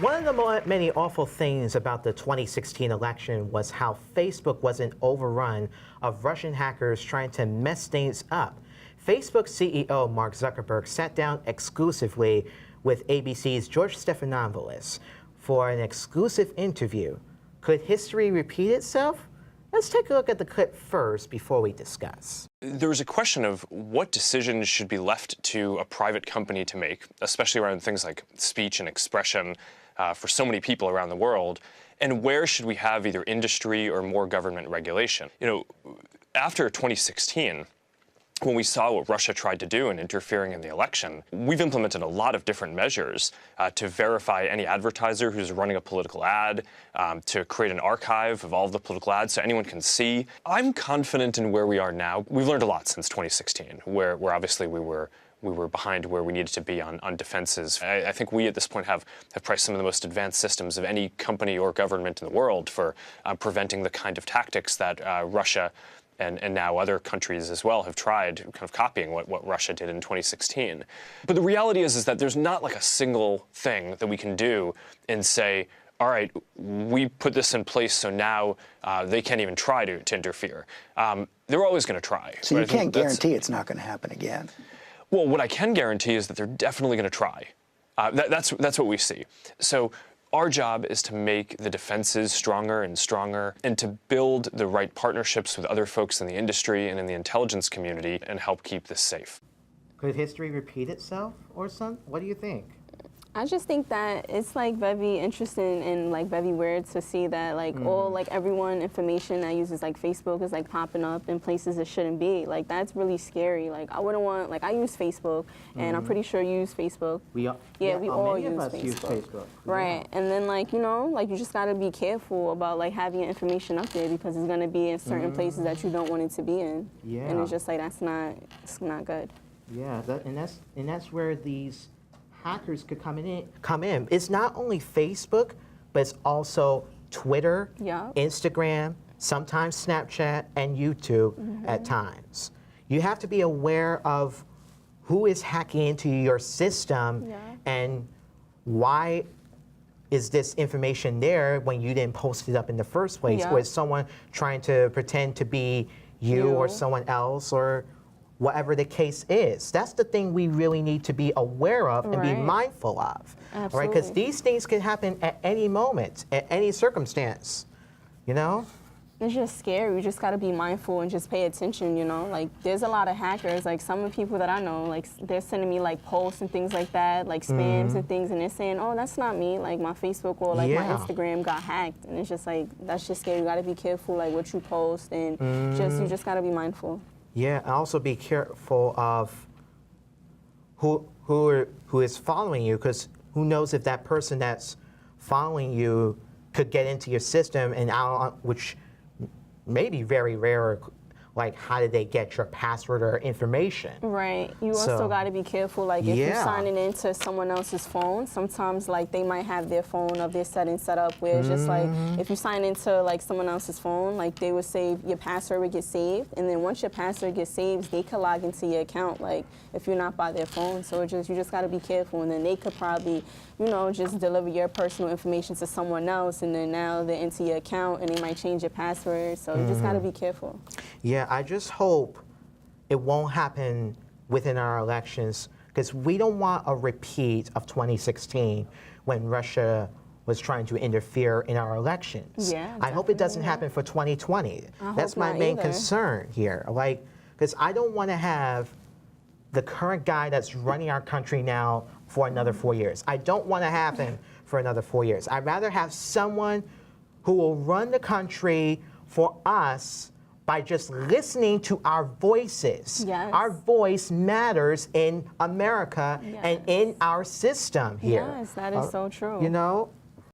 One of the many awful things about the 2016 election was how Facebook wasn't overrun of Russian hackers trying to mess things up. Facebook CEO Mark Zuckerberg sat down exclusively with ABC's George Stephanopoulos for an exclusive interview. Could history repeat itself? Let's take a look at the clip first before we discuss. There was a question of what decisions should be left to a private company to make, especially around things like speech and expression for so many people around the world, and where should we have either industry or more government regulation. You know, after 2016, when we saw what Russia tried to do in interfering in the election, we've implemented a lot of different measures to verify any advertiser who's running a political ad, to create an archive of all of the political ads so anyone can see. I'm confident in where we are now. We've learned a lot since 2016, where obviously we were behind where we needed to be on defenses. I think we at this point have priced some of the most advanced systems of any company or government in the world for preventing the kind of tactics that Russia and now other countries as well have tried kind of copying what Russia did in 2016. But the reality is that there's not like a single thing that we can do and say, all right, we put this in place so now they can't even try to interfere. They're always going to try. So you can't guarantee it's not going to happen again. Well, what I can guarantee is that they're definitely going to try. That's what we see. So our job is to make the defenses stronger and stronger and to build the right partnerships with other folks in the industry and in the intelligence community and help keep this safe. Could history repeat itself, or son? What do you think? I just think that it's like very interesting and like very weird to see that like all like everyone information that uses like Facebook is like popping up in places it shouldn't be. Like that's really scary. Like I wouldn't want, like I use Facebook and I'm pretty sure you use Facebook. We all use Facebook. Right. And then like, you know, like you just gotta be careful about like having your information up there because it's gonna be in certain places that you don't want it to be in. Yeah. And it's just like it's not good. Yeah, and that's where these hackers could come in. It's not only Facebook, but it's also Twitter, Instagram, sometimes Snapchat, and YouTube at times. You have to be aware of who is hacking into your system and why is this information there when you didn't post it up in the first place? Or is someone trying to pretend to be you or someone else, or whatever the case is. That's the thing we really need to be aware of and be mindful of. Absolutely. Right? Because these things can happen at any moment, at any circumstance, you know? It's just scary. You just got to be mindful and just pay attention, you know? Like, there's a lot of hackers. Like, some of the people that I know, like, they're sending me, like, posts and things like that, like, spams and things, and they're saying, oh, that's not me. Like, my Facebook or, like, my Instagram got hacked. And it's just, like, that's just scary. You got to be careful, like, what you post, and you just got to be mindful. Yeah, and also be careful of who is following you, because who knows if that person that's following you could get into your system, and which may be very rare. Like, how did they get your password or information? Right. You also got to be careful. Like, if you're signing into someone else's phone, sometimes, like, they might have their phone of their settings set up where it's just, like, if you sign into, like, someone else's phone, like, they would say your password would get saved. And then once your password gets saved, they could log into your account, like, if you're not by their phone. So you just got to be careful. And then they could probably, you know, just deliver your personal information to someone else. And then now they're into your account and they might change your password. So you just got to be careful. Yeah, I just hope it won't happen within our elections, because we don't want a repeat of 2016 when Russia was trying to interfere in our elections. Yeah, I hope it doesn't happen for 2020. That's my main concern here. Like, because I don't want to have the current guy that's running our country now for another 4 years. I don't want to have him for another 4 years. I'd rather have someone who will run the country for us by just listening to our voices. Yes. Our voice matters in America and in our system here. Yes, that is so true. You know,